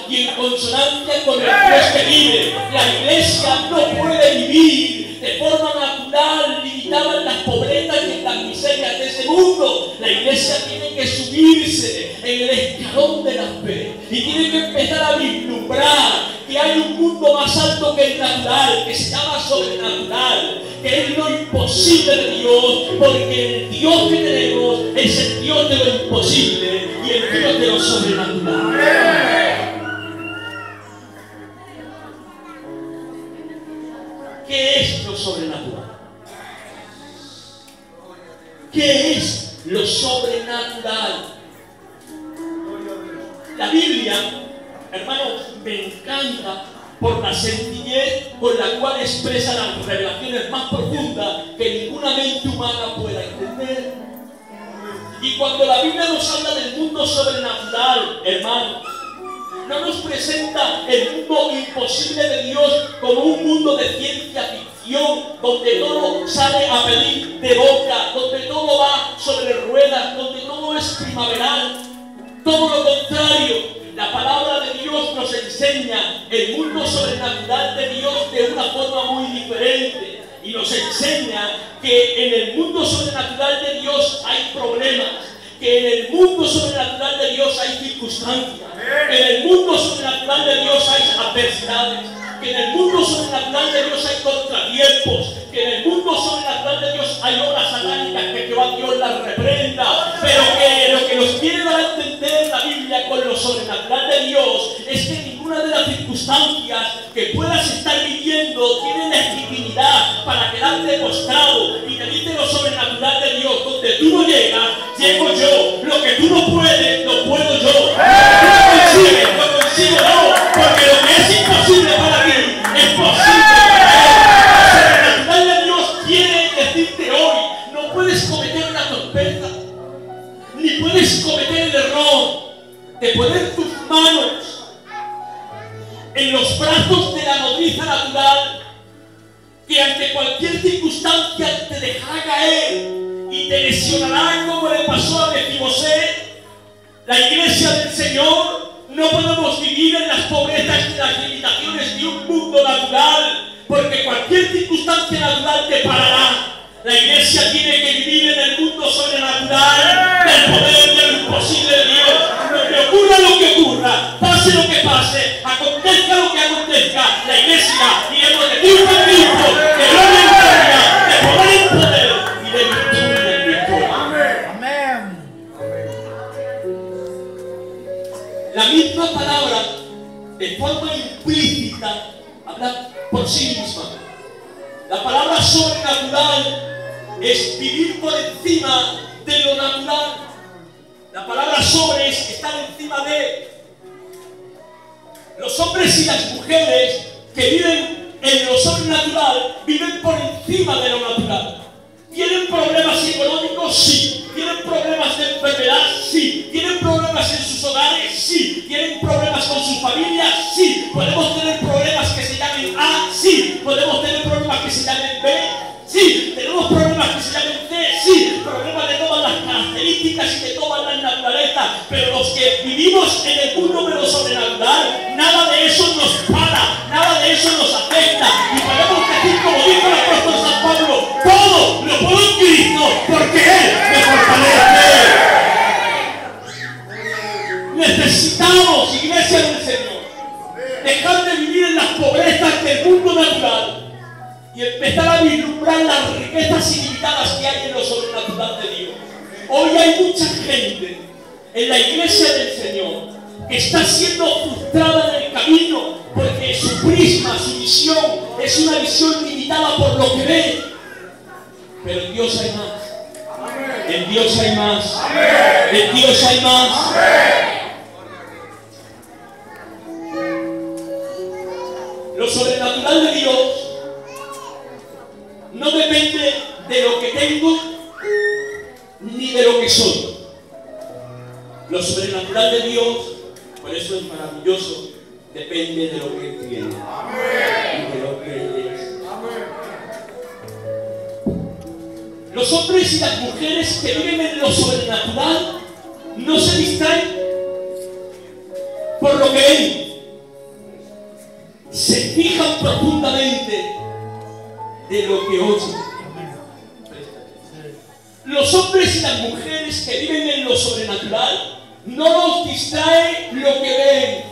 y en consonancia con el Dios que vive. La iglesia no puede vivir de forma natural, limitada en las pobrezas y en las miserias de ese mundo. La iglesia tiene que subirse en el escalón de la fe y tiene que empezar a vislumbrar que hay un mundo más alto que el natural, que se llama sobrenatural, que es lo imposible de Dios, porque el Dios que tenemos es el Dios de lo imposible y el Dios de lo sobrenatural. ¿Qué es lo sobrenatural? ¿Qué es lo sobrenatural? La Biblia, hermanos, me encanta por la sencillez con la cual expresa las revelaciones más profundas que ninguna mente humana pueda entender. Y cuando la Biblia nos habla del mundo sobrenatural, hermanos, no nos presenta el mundo imposible de Dios como un mundo de ciencia ficción, donde todo sale a pedir de boca, donde todo va sobre ruedas, donde todo es primaveral. Todo lo contrario. La palabra de Dios nos enseña el mundo sobrenatural de Dios de una forma muy diferente. Y nos enseña que en el mundo sobrenatural de Dios hay problemas, que en el mundo sobrenatural de Dios hay circunstancias, que en el mundo sobrenatural de Dios hay adversidades, que en el mundo sobrenatural de Dios hay contratiempos, que en el mundo sobrenatural de Dios hay obras satánicas que Jehová Dios las reprenda, pero que lo que nos quiere dar a entender la Biblia con lo sobrenatural de Dios es que ninguna de las circunstancias que puedas estar viviendo tiene legitimidad para quedarte postrado. Y te dice lo sobrenatural de Dios, donde tú no llegas, llego yo. Lo que tú no puedes, lo puedo yo. Tú lo consigues, lo consigo yo, porque lo que es imposible para ti es posible para Él. Lo sobrenatural de Dios quiere decirte hoy, no puedes cometer una torpeza, ni puedes cometer el error de poner tus manos en los brazos de la nodriza natural, que ante cualquier circunstancia te dejará caer y te lesionará como le pasó a Mefiboset. La iglesia del Señor no podemos vivir en las pobrezas y las limitaciones de un mundo natural, porque cualquier circunstancia natural te parará. La iglesia tiene que vivir en el mundo sobrenatural del poder de lo imposible de Dios. Que ocurra lo que ocurra, pase lo que pase, acontezca lo que acontezca, la iglesia iremos de tiempo en tiempo, de gloria en gloria, de poder en poder y de virtud en virtud. Amén. La misma palabra, de forma implícita, habla por sí misma. La palabra sobrenatural es vivir por encima de lo natural. La palabra sobre es estar encima de. Los hombres y las mujeres que viven en lo sobrenatural viven por encima de lo natural. ¿Tienen problemas económicos? Sí. ¿Tienen problemas de enfermedad? Sí. ¿Tienen problemas en sus hogares? Sí. ¿Tienen problemas con sus familias? Sí. ¿Podemos tener problemas que se llamen A? Sí. ¿Podemos tener problemas que se llamen B? Sí. ¿Tenemos problemas que se llamen C? Sí. Problemas de todas las características y de todas las naturalezas. Pero los que vivimos en el mundo de lo sobrenatural, nada de eso nos para, nada de eso nos afecta. Y podemos decir, como dijo el apóstol San Pablo, todo lo puedo en Cristo, porque Él me fortalece. Necesitamos, iglesia del Señor, dejar de vivir en las pobrezas del mundo natural y empezar a vislumbrar las riquezas ilimitadas que hay en lo sobrenatural de Dios. Hoy hay mucha gente en la iglesia del Señor que está siendo frustrada en el camino porque su prisma, su visión es una visión limitada por lo que ve. Pero en Dios hay más. En Dios hay más. En Dios hay más. Lo sobrenatural de Dios no depende de lo que tengo ni de lo que soy. Lo sobrenatural de Dios, por eso es maravilloso, depende de lo que Él tiene y de lo que Él es. Los hombres y las mujeres que viven en lo sobrenatural no se distraen por lo que ven, se fijan profundamente de lo que oyen. Los hombres y las mujeres que viven en lo sobrenatural no los distrae lo que ven,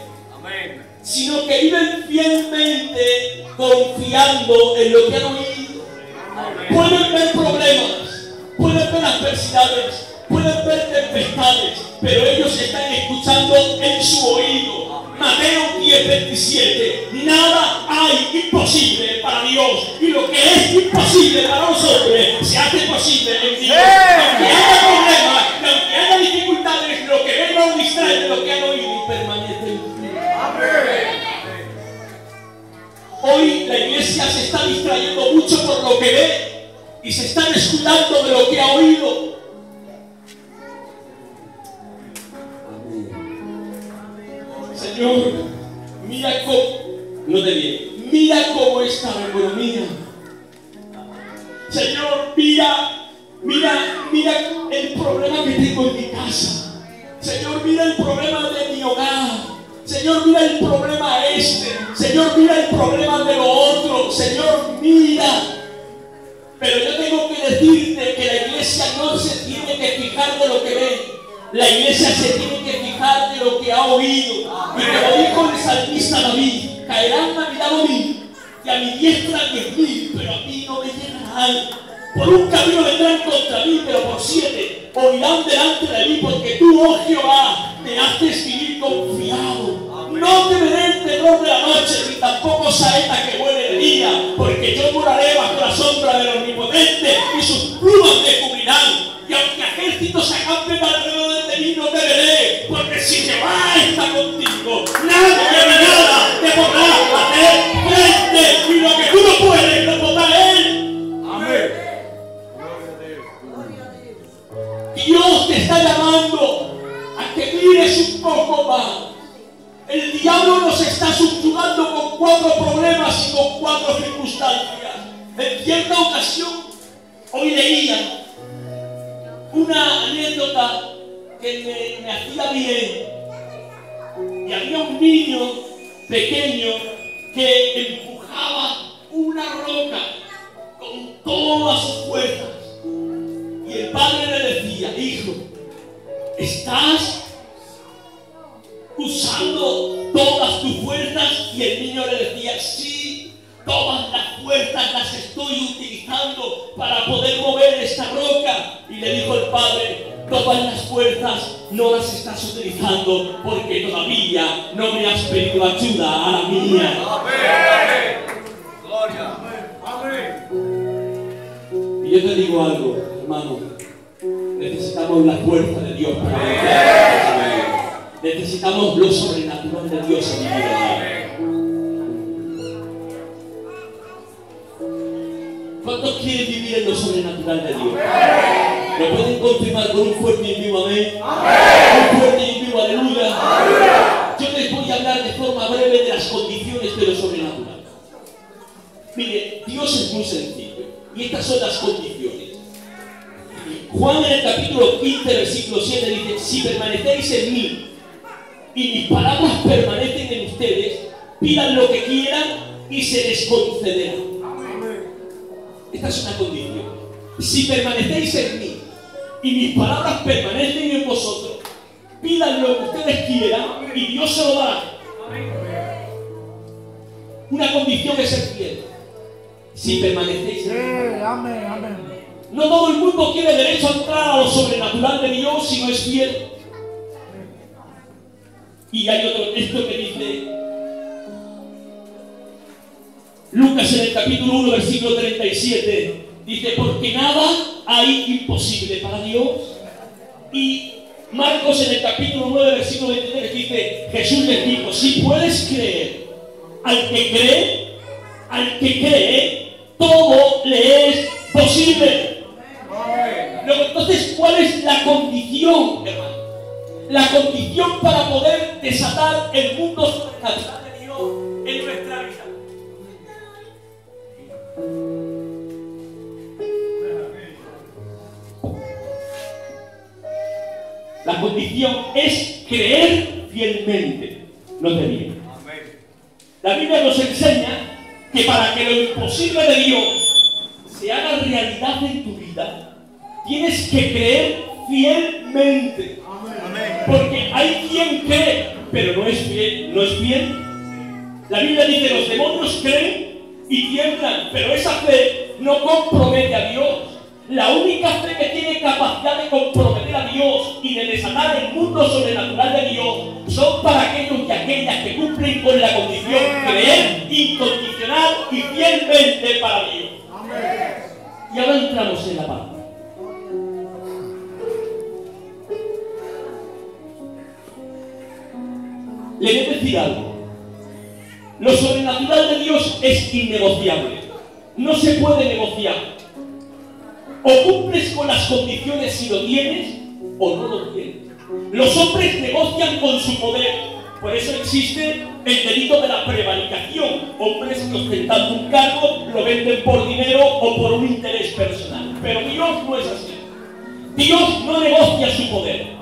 sino que viven fielmente confiando en lo que han oído. Pueden ver problemas, pueden ver adversidades, pueden ver tempestades, pero ellos están escuchando en su oído. Mateo 10:27. Nada hay imposible para Dios, y lo que es imposible para los hombres se hace posible en Dios. Aunque haya problemas, aunque haya dificultades, lo que ven no distrae de lo que han oído y permanece en Dios. Hoy la iglesia se está distrayendo mucho por lo que ve y se está descuidando de lo que ha oído. Señor, mira cómo, no te bien, mira cómo está la economía. Señor, mira el problema que tengo en mi casa. Señor, mira el problema de mi hogar. Señor, mira el problema Señor, mira el problema de lo otro. Señor, mira. Pero yo tengo que decirte que la iglesia no se tiene que fijar de lo que ve. La iglesia se tiene que fijar de lo que ha oído. Y como dijo el salmista David, caerán a mi lado 1000 y a mi diestra 10.000, pero a mí no me llegarán. Por un camino vendrán contra mí, pero por 7 oirán delante de mí, porque tú, oh Jehová, me haces vivir confiado. No temeré el terror de la noche, ni tampoco saeta que vuele de día, porque yo moraré bajo la sombra del Omnipotente, y sus plumas me cubrirán. Y aunque ejércitos acampen alrededor de mí, no temeré, porque si Jehová está contigo, nada ni nada te podrá hacer frente, y lo que tú no puedes, lo podrá Él. Amén. Dios te está llamando a que mires un poco más. El diablo nos está subyugando con 4 problemas y con 4 circunstancias. En cierta ocasión, hoy leía una anécdota que me hacía bien. Y había un niño pequeño que empujaba una roca con todas sus fuerzas. Y el padre le decía: hijo, ¿estás usando todas tus fuerzas? Y el niño le decía: sí, todas las fuerzas las estoy utilizando para poder mover esta roca. Y le dijo el padre: todas las fuerzas no las estás utilizando porque todavía no me has pedido ayuda a la mía. Amén. Gloria. Amén. Y yo te digo algo, hermano: necesitamos la fuerza de Dios para vencer. Necesitamos lo sobrenatural de Dios en mi vida. ¿Cuántos quieren vivir en lo sobrenatural de Dios? ¿Lo pueden confirmar con un fuerte y vivo amén? Un fuerte y vivo aleluya. Yo les voy a hablar de forma breve de las condiciones de lo sobrenatural. Mire, Dios es muy sencillo y estas son las condiciones. Juan en el capítulo 15, versículo 7 dice: si permanecéis en mí y mis palabras permanecen en ustedes, pidan lo que quieran y se les concederá. Esta es una condición. Si permanecéis en mí y mis palabras permanecen en vosotros, pidan lo que ustedes quieran y Dios se lo dará. Una condición es ser fiel. Si permanecéis en mí. Amén. No todo el mundo tiene derecho a entrar a lo sobrenatural de Dios si no es fiel. Y hay otro texto que dice, Lucas en el capítulo 1, versículo 37, dice: porque nada hay imposible para Dios. Y Marcos en el capítulo 9, versículo 23 dice: Jesús les dijo: si puedes creer, al que cree, todo le es posible. Luego, entonces, ¿cuál es la condición, hermano? La condición para poder desatar el mundo sobrenatural de Dios en nuestra vida. La condición es creer fielmente. No te digo. La Biblia nos enseña que para que lo imposible de Dios se haga realidad en tu vida, tienes que creer fielmente. Porque hay quien cree, pero no es fiel. ¿No es fiel? La Biblia dice, los demonios creen y tiemblan, pero esa fe no compromete a Dios. La única fe que tiene capacidad de comprometer a Dios y de desatar el mundo sobrenatural de Dios son para aquellos y aquellas que cumplen con la condición creer incondicional y fielmente para Dios. Y ahora entramos en la parte. Le voy a decir algo. Lo sobrenatural de Dios es innegociable. No se puede negociar. O cumples con las condiciones si lo tienes o no lo tienes. Los hombres negocian con su poder. Por eso existe el delito de la prevaricación. Hombres que ostentando un cargo lo venden por dinero o por un interés personal. Pero Dios no es así. Dios no negocia su poder.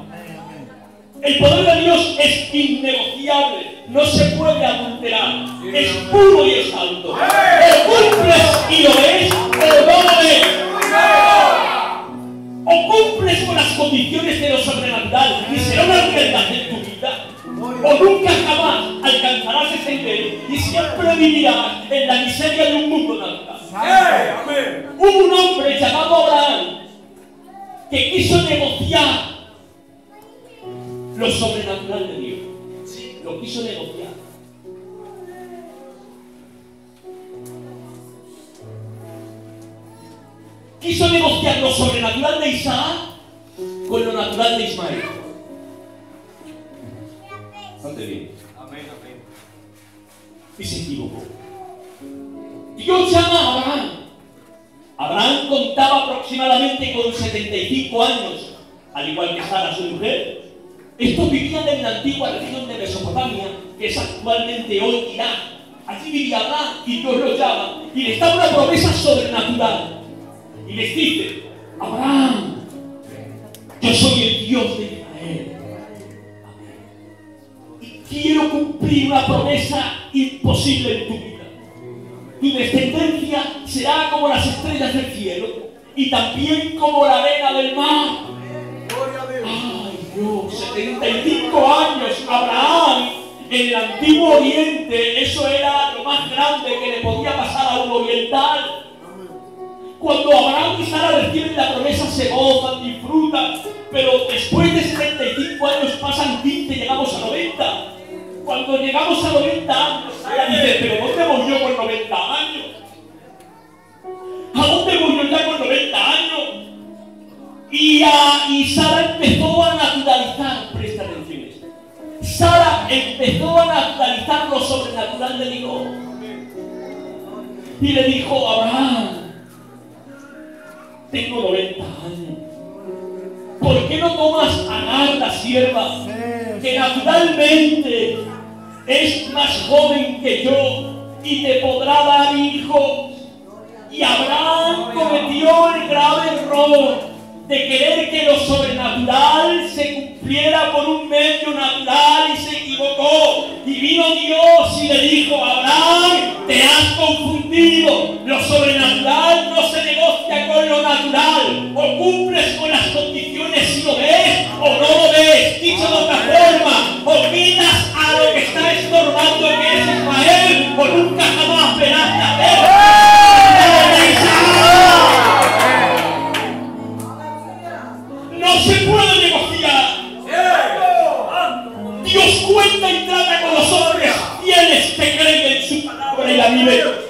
El poder de Dios es innegociable, no se puede adulterar, es puro y es santo. O cumples y lo ves, o no lo ves. O cumples con las condiciones de lo sobrenatural y será una realidad en tu vida, o nunca jamás alcanzarás ese nivel y siempre vivirás en la miseria de un mundo natural. Hubo un hombre llamado Abraham que quiso negociar lo sobrenatural de Dios. Sí, lo quiso negociar. Quiso negociar lo sobrenatural de Isaac con lo natural de Ismael. Bastante bien. Y se equivocó. Dios llama a Abraham. Abraham contaba aproximadamente con 75 años, al igual que Sara, su mujer. Estos vivían en la antigua región de Mesopotamia, que es actualmente hoy Irak. Allí vivía Abraham y Dios lo llama y les da una promesa sobrenatural. Y les dice, Abraham, yo soy el Dios de Israel. Y quiero cumplir una promesa imposible en tu vida. Tu descendencia será como las estrellas del cielo y también como la arena del mar. ¡Ay, Dios! 75 años, Abraham, en el antiguo oriente, eso era lo más grande que le podía pasar a un oriental. Cuando Abraham y Sara reciben la promesa, se gozan, disfrutan, pero después de 75 años pasan 15 y llegamos a 90. Cuando llegamos a 90 años, Sara dice, ¿pero dónde voy yo con 90 años? ¿A dónde voy yo ya con 90 años? Y Sara empezó a naturalizar, presta atención a esto. Sara empezó a naturalizar lo sobrenatural de Dios. Y le dijo, Abraham, tengo 90 años. ¿Por qué no tomas a Agar, la sierva, que naturalmente es más joven que yo y te podrá dar hijos? Y Abraham cometió el grave error de querer que lo sobrenatural se cumpliera por un medio natural y se equivocó. Y vino Dios y le dijo, Abraham, te has confundido. Lo sobrenatural no se negocia con lo natural. O cumples con las condiciones si lo ves o no lo ves. Dicho de otra forma, o quitas a lo que está estorbando que es Ismael, o nunca jamás verás nacer. No se puede negociar. Dios cuenta y trata con los hombres fieles que creen en su palabra y la viven.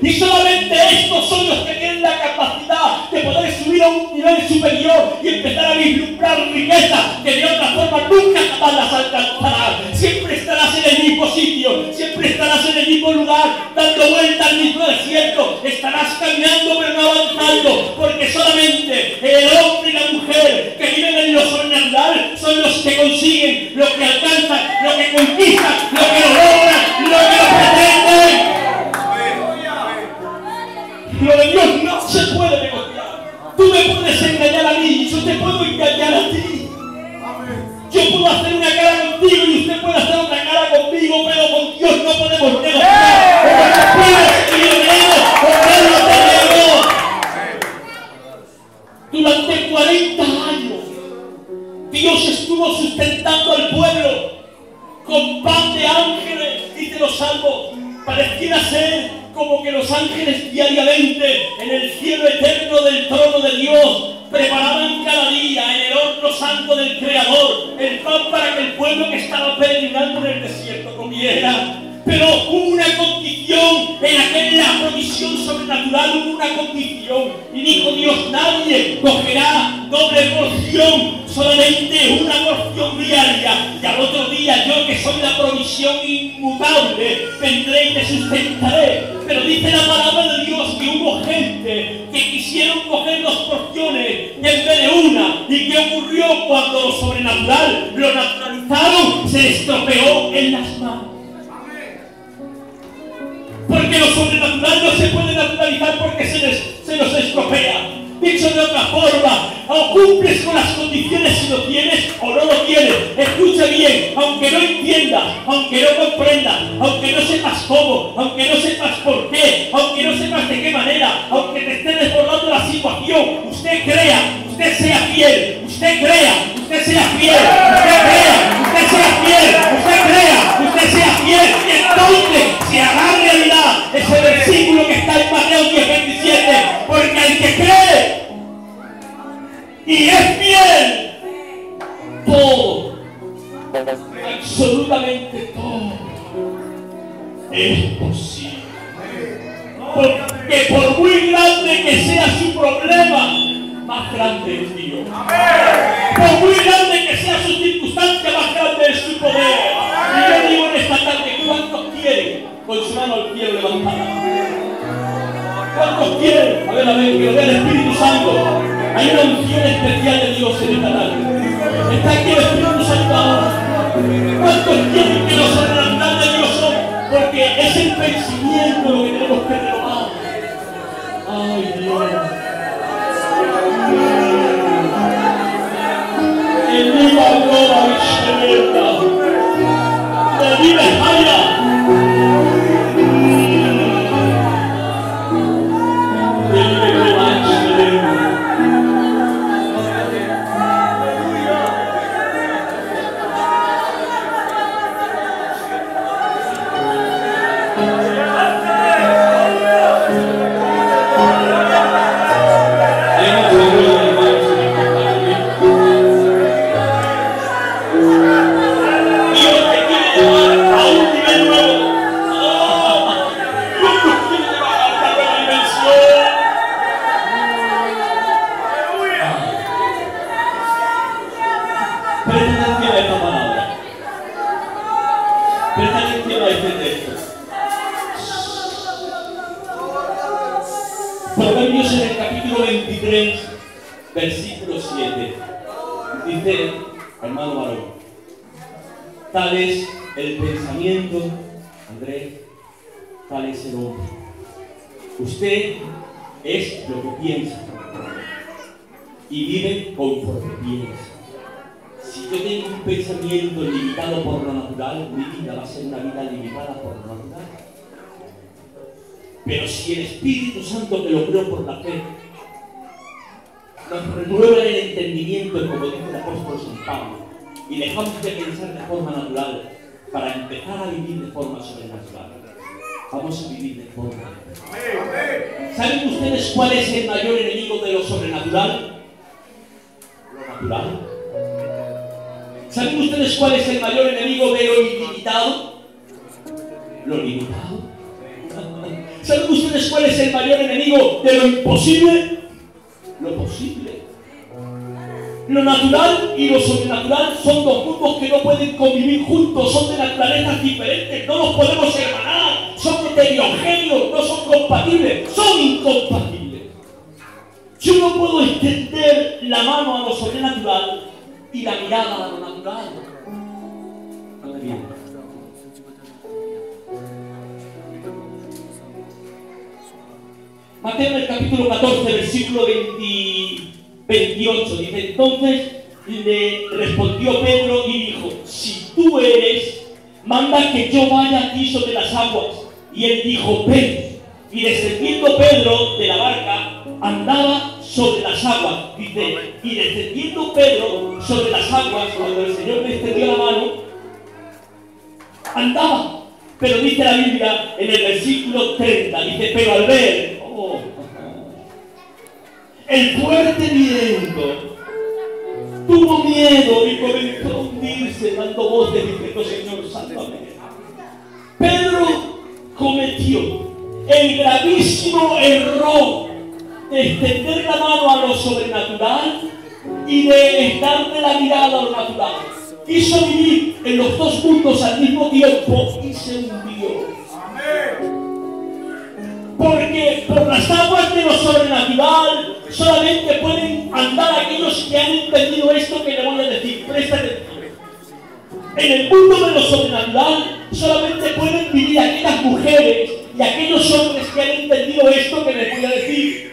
Y solamente estos son los que tienen la capacidad de poder subir a un nivel superior y empezar a vislumbrar riqueza que de otra forma nunca jamás las alcanzarás. Siempre estarás en el mismo sitio, siempre estarás en el mismo lugar, dando vueltas al mismo desierto. Estarás caminando pero no avanzando, porque solamente el hombre y la mujer que viven en lo sobrenatural son los que consiguen, los que alcanzan, los que conquistan, los que lo logran, los que lo pretenden. Lo de Dios no se puede negociar. Tú me puedes engañar a mí, yo te puedo engañar a ti. Yo puedo hacer una cara contigo y usted puede hacer otra cara conmigo, pero con Dios no los salmos, pareciera ser como que los ángeles diariamente en el cielo eterno del trono de Dios preparaban cada día en el horno santo del Creador el pan para que el pueblo que estaba peregrinando en el desierto comiera. Pero hubo una condición, en aquella provisión sobrenatural hubo una condición, y dijo Dios: nadie cogerá doble porción, solamente una porción diaria, y al otro día yo, que soy la provisión inmutable, vendré y te sustentaré. Pero dice la palabra de Dios que hubo gente que quisieron coger dos porciones en vez de una. ¿Y qué ocurrió? Cuando lo sobrenatural, lo naturalizaron, se estropeó en las manos. Porque lo sobrenatural no se puede naturalizar porque se nos estropea. Dicho de otra forma, o cumples con las condiciones si lo tienes o no lo tienes. Escuche bien, aunque no entiendas, aunque no comprendas, aunque no sepas cómo, aunque no sepas por qué, aunque no sepas de qué manera, aunque te esté desbordando la situación, usted crea, usted sea fiel, usted crea, usted sea fiel, usted crea, usted sea fiel, usted crea, usted sea fiel, y entonces se hará realidad ese versículo que está en Mateo 10:27, porque el que cree y es fiel, todo, absolutamente todo, es posible. Porque por muy grande que sea su problema, más grande es Dios. Por muy grande que sea su circunstancia, más grande es su poder. Y yo digo en esta tarde: ¿cuántos quieren con su mano al cielo levantada? ¿Cuántos quieren? A ver, que lo vea el Espíritu Santo. Hay una unción especial de Dios en esta tarde. Está aquí el Espíritu Santo ahora. ¿Cuántos quieren que lo sobrenatural de Dios son? Porque es el pensamiento lo que tenemos que renovar. Ay, Dios. El viva gloria excelenta. El viva Jaya. Proverbios en el capítulo 23, versículo 7, dice, hermano varón, tal es el pensamiento, Andrés, tal es el hombre. Usted es lo que piensa y vive conforme piensa. Si yo tengo un pensamiento limitado por lo natural, mi vida va a ser una vida limitada por lo natural. Pero si el Espíritu Santo, que lo creo por la fe, nos renueva el entendimiento, como dice el apóstol San Pablo, y dejamos de pensar de forma natural para empezar a vivir de forma sobrenatural, vamos a vivir de forma natural. ¿Saben ustedes cuál es el mayor enemigo de lo sobrenatural? Lo natural. ¿Saben ustedes cuál es el mayor enemigo de lo ilimitado? Lo limitado. ¿Saben ustedes cuál es el mayor enemigo de lo imposible? Lo posible. Lo natural y lo sobrenatural son dos mundos que no pueden convivir juntos, son de naturalezas diferentes, no los podemos hermanar, son heterogéneos, no son compatibles, son incompatibles. Yo no puedo extender la mano a lo sobrenatural y la mirada a lo natural. Mateo en el capítulo 14, versículo 28, dice, entonces le respondió Pedro y dijo, si tú eres, manda que yo vaya aquí sobre las aguas. Y él dijo, ven. Y descendiendo Pedro de la barca, andaba sobre las aguas. Dice, y descendiendo Pedro sobre las aguas, cuando el Señor le extendió la mano, andaba. Pero dice la Biblia en el versículo 30, dice, pero al ver el fuerte viento, tuvo miedo y comenzó a hundirse dando voces diciendo, Señor, sálvame. Pedro cometió el gravísimo error de extender la mano a lo sobrenatural y de darle la mirada a lo natural. Quiso vivir en los dos mundos al mismo tiempo y se hundió. Porque por las aguas de lo sobrenatural solamente pueden andar aquellos que han entendido esto que le voy a decir. Presta atención. En el mundo de lo sobrenatural solamente pueden vivir aquellas mujeres y aquellos hombres que han entendido esto que les voy a decir.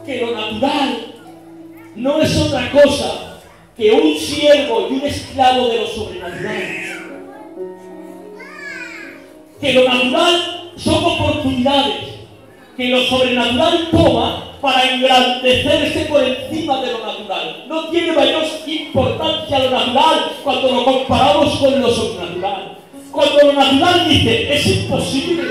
Que lo natural no es otra cosa que un siervo y un esclavo de lo sobrenatural. Que lo natural son oportunidades que lo sobrenatural toma para engrandecerse por encima de lo natural. No tiene mayor importancia lo natural cuando lo comparamos con lo sobrenatural. Cuando lo natural dice, es imposible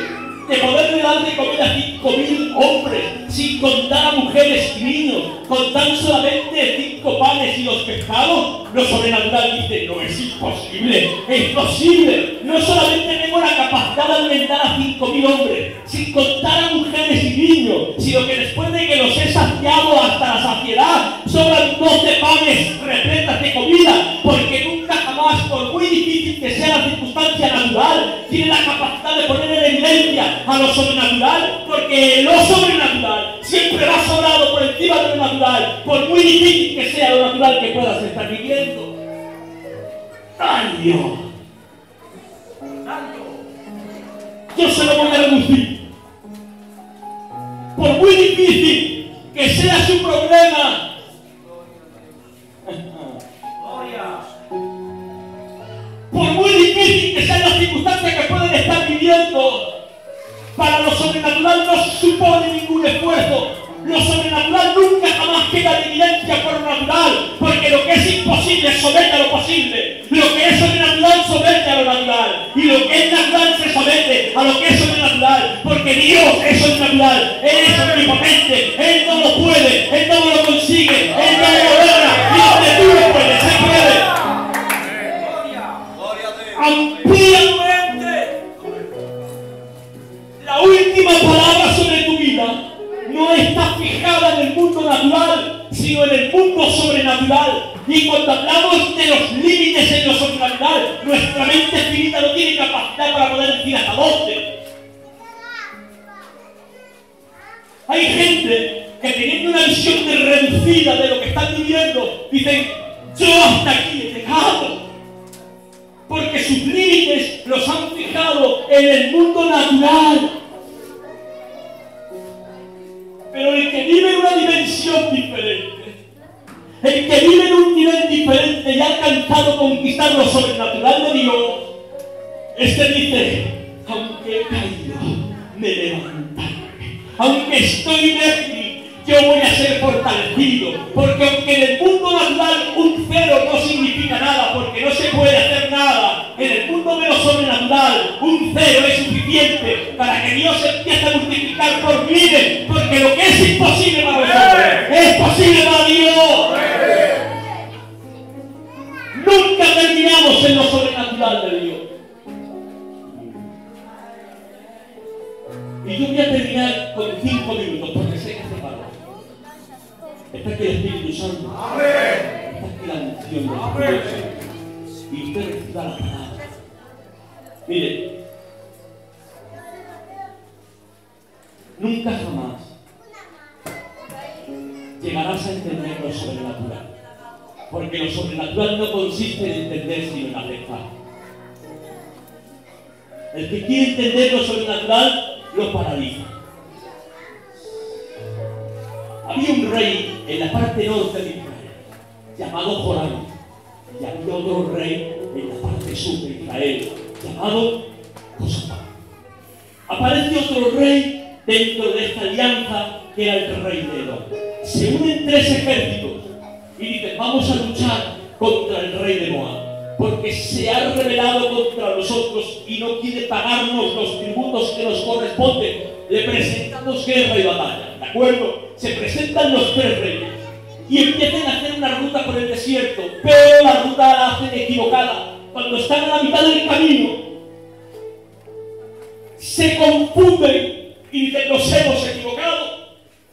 de poderle dar de comer a 5.000 hombres, sin contar a mujeres y niños, con tan solamente 5 panes y los pescados, lo sobrenatural dice, no, es imposible, es posible. No solamente tengo la capacidad de alimentar a 5.000 hombres, sin contar a mujeres y niños, sino que después de que los he saciado hasta la saciedad, sobran 12 panes repletas de comida, porque nunca jamás, por muy difícil que sea la circunstancia natural, tiene la capacidad de poner en evidencia a lo sobrenatural, porque lo sobrenatural siempre va sobrado por encima de lo natural, por muy difícil que sea lo natural que puedas estar viviendo. ¡Ay, Dios! Yo se lo voy a reducir. Por muy difícil que sea su problema, por muy difícil que sean las circunstancias que pueden estar viviendo, para lo sobrenatural no supone ningún esfuerzo. Lo sobrenatural nunca jamás queda en evidencia por lo natural, porque lo que es imposible somete a lo posible. Lo que es sobrenatural somete a lo natural, y lo que es natural se somete a lo que es sobrenatural, porque Dios es sobrenatural, Él es omnipotente, Él no lo puede, Él no lo consigue, Él no lo logra, y donde tú lo puedes, se puede. Amplíamente. La última palabra sobre tu vida no está fijada en el mundo natural, sino en el mundo sobrenatural. Y cuando hablamos de los límites en lo sobrenatural, nuestra mente finita no tiene capacidad para poder decir hasta dónde. Hay gente que teniendo una visión reducida de lo que están viviendo, dicen, yo hasta aquí he llegado. Porque sus límites los han fijado en el mundo natural. Pero el que vive en una dimensión diferente, el que vive en un nivel diferente y ha alcanzado conquistar lo sobrenatural de Dios, este dice, aunque he caído, me levantaré. Aunque estoy débil, yo voy a ser fortalecido. Porque aunque en el mundo natural un cero no significa nada, porque no se puede hacer nada, en el mundo de lo sobrenatural un cero es suficiente para que Dios empiece a multiplicar por miles, porque lo que es imposible para nosotros es posible para Dios. Nunca terminamos en lo sobrenatural de Dios. Y yo voy a terminar con 5 minutos, porque sé que se para. Está aquí el Espíritu Santo. Está aquí la unción del Espíritu Santo. Y usted reciba la palabra. Mire, nunca jamás llegarás a entender lo sobrenatural. Porque lo sobrenatural no consiste en entender, sino en aceptar. El que quiere entender lo sobrenatural lo paraliza. Había un rey en la parte norte de Israel llamado Joram, y había otro rey en la parte sur de Israel llamado Josafat. Aparece otro rey dentro de esta alianza que era el rey de Edom. Se unen 3 ejércitos y dicen, vamos a luchar contra el rey de Moab. porque se ha rebelado contra nosotros y no quiere pagarnos los tributos que nos corresponden. Le presentamos guerra y batalla, ¿de acuerdo? Se presentan los tres reyes y empiezan a hacer una ruta por el desierto, pero la ruta la hacen equivocada. Cuando están a la mitad del camino, se confunden y dicen: nos hemos equivocado.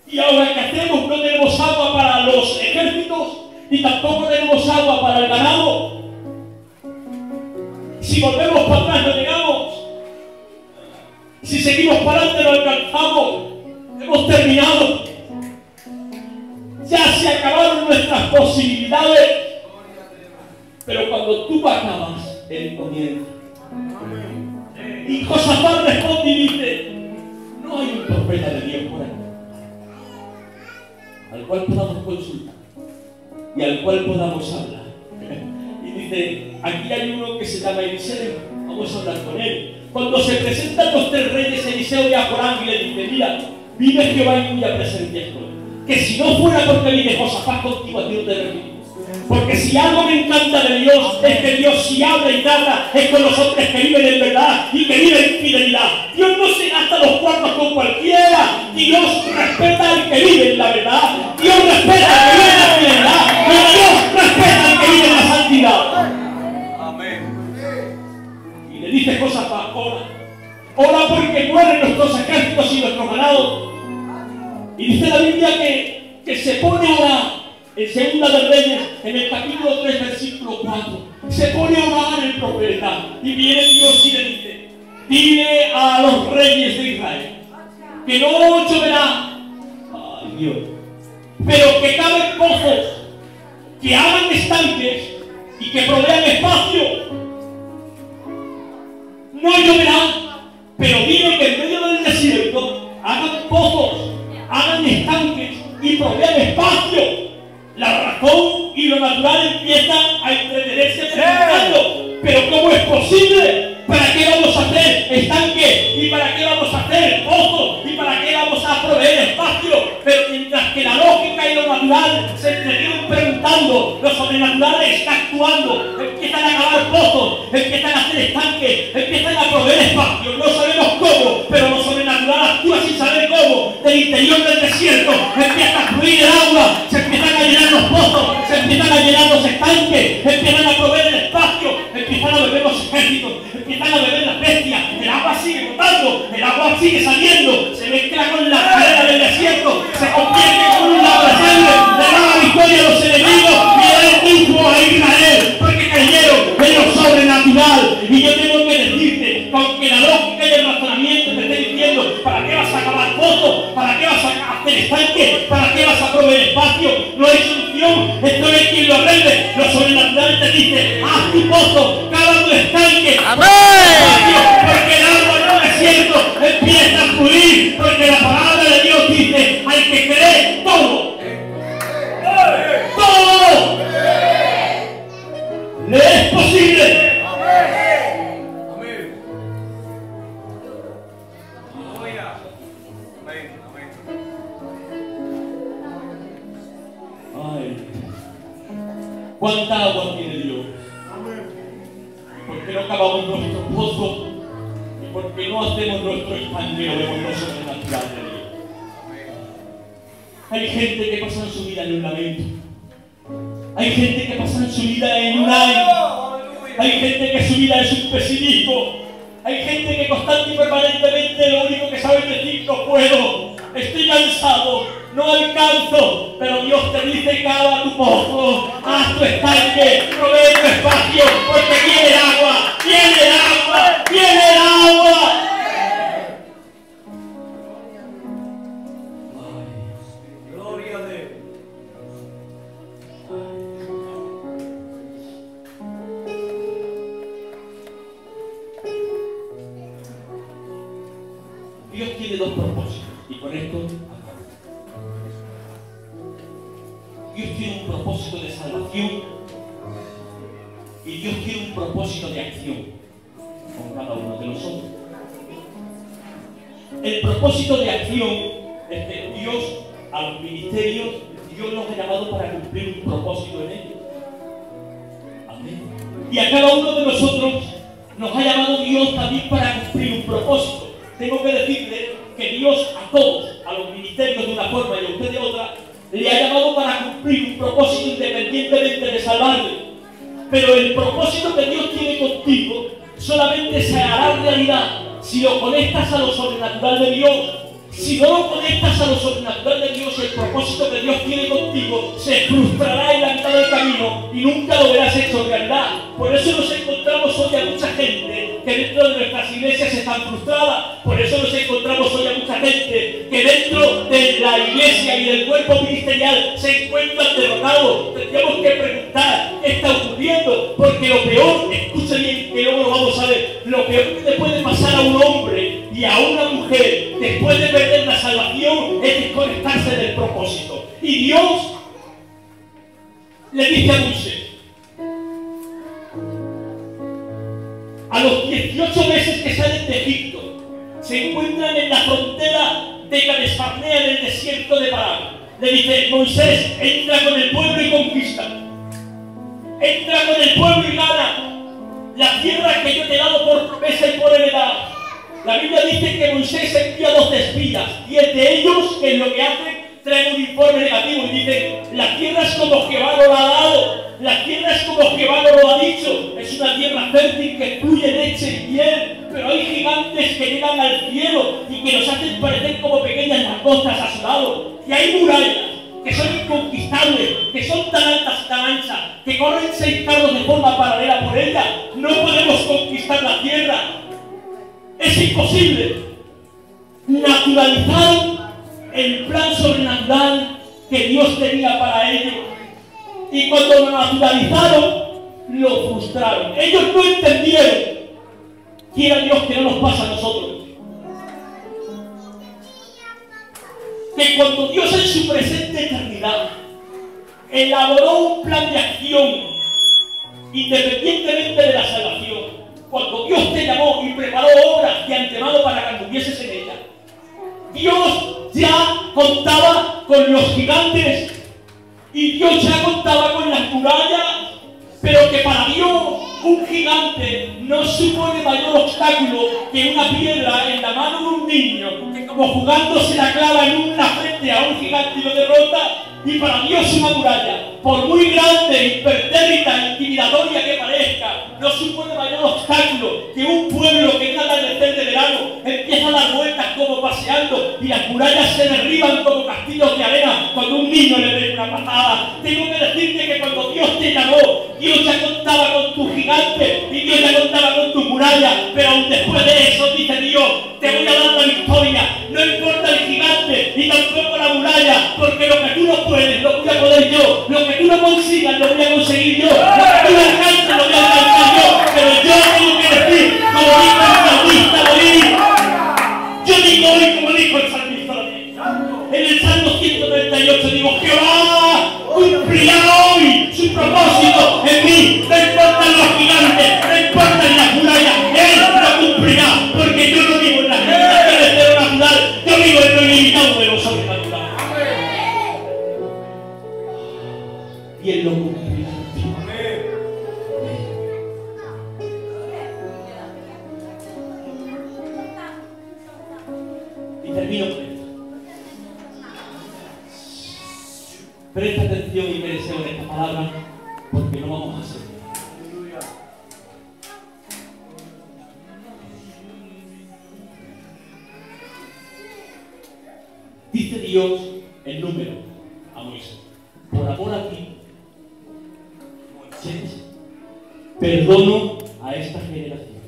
¿Y ahora qué hacemos? No tenemos agua para los ejércitos y tampoco tenemos agua para el ganado. Si volvemos para atrás no llegamos. Si seguimos para adelante no alcanzamos. Hemos terminado. Ya se acabaron nuestras posibilidades. Pero cuando tú acabas, Él comienza. Y Josafat responde y dice: no hay un profeta de Dios por ahí al cual podamos consultar y al cual podamos hablar. Y dice: aquí hay uno que se llama Eliseo, vamos a hablar con él. Cuando se presentan los tres reyes, Eliseo ve a Joram y le dice: mira, vive Jehová en cuya presencia estoy, que si no fuera porque vive Josafat contigo, a ti no te recibo. Porque si algo me encanta de Dios, es que Dios, si habla y trata, es con los hombres que viven en verdad y que viven en fidelidad. Dios no se gasta los cuartos con cualquiera. Dios respeta al que vive en la verdad. Dios respeta al que vive en la fidelidad. Y Dios respeta al que vive en la santidad. Amén. Y le dice Josafat: ora. Ora porque mueren nuestros ejércitos y nuestros ganados. Y dice la Biblia que se pone a orar. En Segunda de Reyes, en el capítulo 3, versículo 4, se pone a orar el profeta y viene Dios y le dice: dile a los reyes de Israel que no lloverá, ay Dios, pero que caben pozos, que hagan estanques y que provean espacio. No lloverá, pero dile que en medio del desierto hagan pozos, hagan estanques y provean espacio. La razón y lo natural empiezan a entretenerse preguntando: ¿pero cómo es posible? ¿Para qué vamos a hacer estanques? ¿Y para qué vamos a hacer pozos? ¿Y para qué vamos a proveer espacio? Pero mientras que la lógica y lo natural se entretienen preguntando, lo sobrenatural está actuando. Empiezan a cavar pozos, empiezan a hacer estanques, empiezan a proveer espacio. No sabemos cómo, pero lo sobrenatural actúa sin saber cómo. Del interior del desierto empieza a fluir el agua, se empiezan a llenar los pozos, se empiezan a llenar los estanques, empiezan a proveer el espacio, empiezan a beber los ejércitos, empiezan a beber las bestias, el agua sigue botando, el agua sigue saliendo, se mezcla con la arena del desierto, se convierte en un lago de sangre, le da la victoria a los enemigos y le da el triunfo a Israel, porque creyeron en lo sobrenatural. Y yo tengo que decirte que aunque la lógica y el razonamiento te esté diciendo: ¿para qué vas a acabar pozos? ¿Para qué vas a hacer estanques? ¿Para qué vas a proveer espacio? No hay solución, esto no hay quien lo arregle. Lo sobrenatural te dice: haz tu pozo, cava tu estanque. ¡Amén! Porque el agua en el desierto empieza a fluir, porque la palabra de Dios dice: hay que creer todo. ¡Todo! ¡Le es posible! ¿Cuánta agua tiene Dios? ¿Por qué no cavamos nuestro pozo? ¿Y por qué no hacemos nuestro estanque y lo vemos lo sobrenatural de Dios? Hay gente que pasa en su vida en un lamento. Hay gente que pasa en su vida en un año. Hay gente que su vida es un pesimismo. Hay gente que constante y permanentemente lo único que sabe es decir: no puedo, estoy cansado, no alcanzo. Pero Dios te dice: cava tu pozo, haz tu estanque, provee tu espacio, porque viene el agua, viene el agua, viene el agua. Gloria a Dios. Dios tiene dos propósitos, y con esto Dios tiene un propósito de salvación y Dios tiene un propósito de acción con cada uno de nosotros. El propósito de acción es que Dios, a los ministerios, Dios nos ha llamado para cumplir un propósito en ellos. Amén. Y a cada uno de nosotros nos ha llamado Dios también para cumplir un propósito. Tengo que decirle que Dios a todos, a los ministerios de una forma y a usted de otra, le ha llamado para cumplir un propósito independientemente de salvarle. Pero el propósito que Dios tiene contigo solamente se hará realidad si lo conectas a lo sobrenatural de Dios. Si no lo conectas a lo sobrenatural de Dios, el propósito que Dios tiene contigo se frustrará en la mitad del camino y nunca lo verás hecho realidad. Por eso nos encontramos hoy a mucha gente que dentro de nuestras iglesias están frustradas. Por eso nos encontramos hoy a mucha gente que dentro de la iglesia y del cuerpo ministerial se encuentran derrotados. Tendríamos que preguntar qué está ocurriendo, porque lo peor, escuche bien que luego lo vamos a ver, lo peor que le puede pasar a un hombre y a una mujer después de perder la salvación es desconectarse del propósito. Y Dios le dice a Moisés, a los 18 meses que salen de Egipto, se encuentran en la frontera de Cades Barnea, en el desierto de Parán. Le dice, Moisés, entra con el pueblo y conquista. Entra con el pueblo y gana la tierra que yo te he dado por promesa y por heredad. La Biblia dice que Moisés envía 12 espías, 10 de ellos, que es lo que hacen, traen un informe negativo y dicen, la tierra es como Jehová nos la ha dado, la tierra es como Jehová nos lo ha dicho, es una tierra fértil que fluye leche y miel, pero hay gigantes que llegan al cielo y que nos hacen parecer como pequeñas langostas a su lado, y hay murallas que son inconquistables, que son tan altas y tan anchas, que corren 6 carros de forma paralela por ella. No podemos conquistar la tierra, es imposible. Naturalizaron el plan sobrenatural que Dios tenía para ellos, y cuando lo naturalizaron, lo frustraron. Ellos no entendieron quiera Dios que no nos pasa a nosotros. Que cuando Dios en su presente eternidad elaboró un plan de acción independientemente de la salvación, cuando Dios te llamó y preparó obras de antemano para que anduvieses en ella, Dios ya contaba con los gigantes y Dios ya contaba con las murallas, pero que para Dios un gigante no supone mayor obstáculo que una piedra en la mano de un niño que como jugando se la clava en una frente a un gigante y lo derrota. Y para Dios una muralla, por muy grande, impertérrita, intimidatoria que parezca, no supone mayor obstáculo que un pueblo que en un atardecer de verano empieza a dar vueltas como paseando y las murallas se derriban como castillos de arena cuando un niño le pega una patada. Tengo que decirte que cuando Dios te llamó, Dios ya contaba con tu gigante y Dios ya contaba con tu muralla, pero aún después de eso dice Dios, te voy a dar la victoria, no importa el gigante ni tampoco la muralla, porque lo que tú no puedes, lo voy a poder yo, lo que tú no consigas, lo voy a conseguir yo, lo que tú no alcances, lo voy a alcanzar yo, pero yo tengo que decir, como dijo el salmista David, yo digo hoy como dijo el salmista David, en el Salmo 138 digo, Jehová cumplirá hoy su propósito en mí, no importan los gigantes, no importan las murallas, Él lo cumplirá, porque yo no vivo en las limitaciones de lo natural, yo vivo en lo ilimitado de lo sobrenatural. Y Él lo cumplirá. Y termino con esto. Presta atención y me deseo en esta palabra, porque no vamos a hacer. Dice Dios el número a Moisés: por amor a ti, Moisés, perdono a esta generación.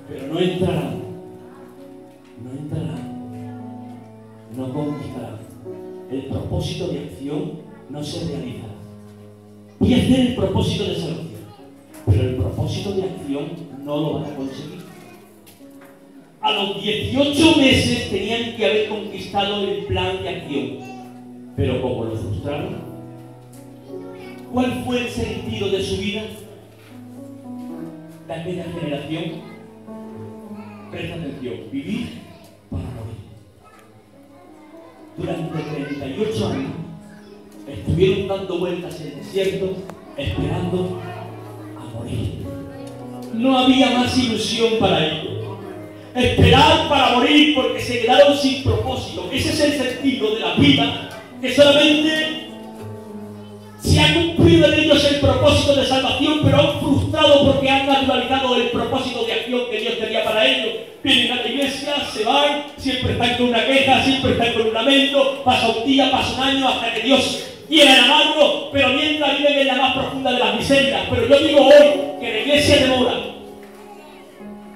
Pero no entrarán, no conquistarán. El propósito de acción no se realizará. Voy a hacer el propósito de salvación, pero el propósito de acción no lo van a conseguir. A los 18 meses tenían que haber conquistado el plan de acción, pero como lo frustraron, ¿cuál fue el sentido de su vida? De aquella generación, presta atención, vivir para morir. Durante 38 años estuvieron dando vueltas en el desierto, esperando morir. No había más ilusión para ellos. Esperar para morir porque se quedaron sin propósito. Ese es el sentido de la vida, que solamente se ha cumplido en ellos el propósito de salvación, pero han frustrado porque han naturalizado el propósito de acción que Dios tenía para ellos. Vienen a la iglesia, se van, siempre están con una queja, siempre están con un lamento, pasa un día, pasa un año, hasta que Dios quiera llamarlo, pero mientras viven en la más profunda de las miserias. Pero yo digo hoy que la iglesia demora,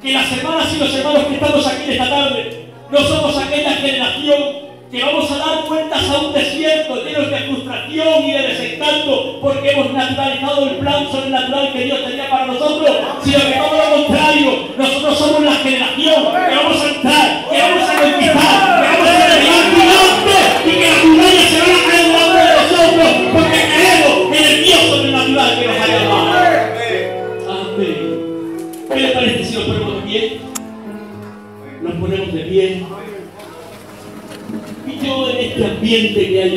que las hermanas y los hermanos que estamos aquí esta tarde no somos aquella generación que vamos a dar vueltas a un desierto llenos de frustración y de desencanto porque hemos naturalizado el plan sobrenatural que Dios tenía para nosotros, sino que todo lo contrario, nosotros somos la generación que vamos a entrar, que vamos a conquistar, que vamos a llegar gigantes y que las murallas se van a caer delante de nosotros porque creemos en el Dios sobrenatural que nos ha llamado. Amén. ¿Qué le parece si nos ponemos de pie? Nos ponemos de pie. Y yo en este ambiente que hay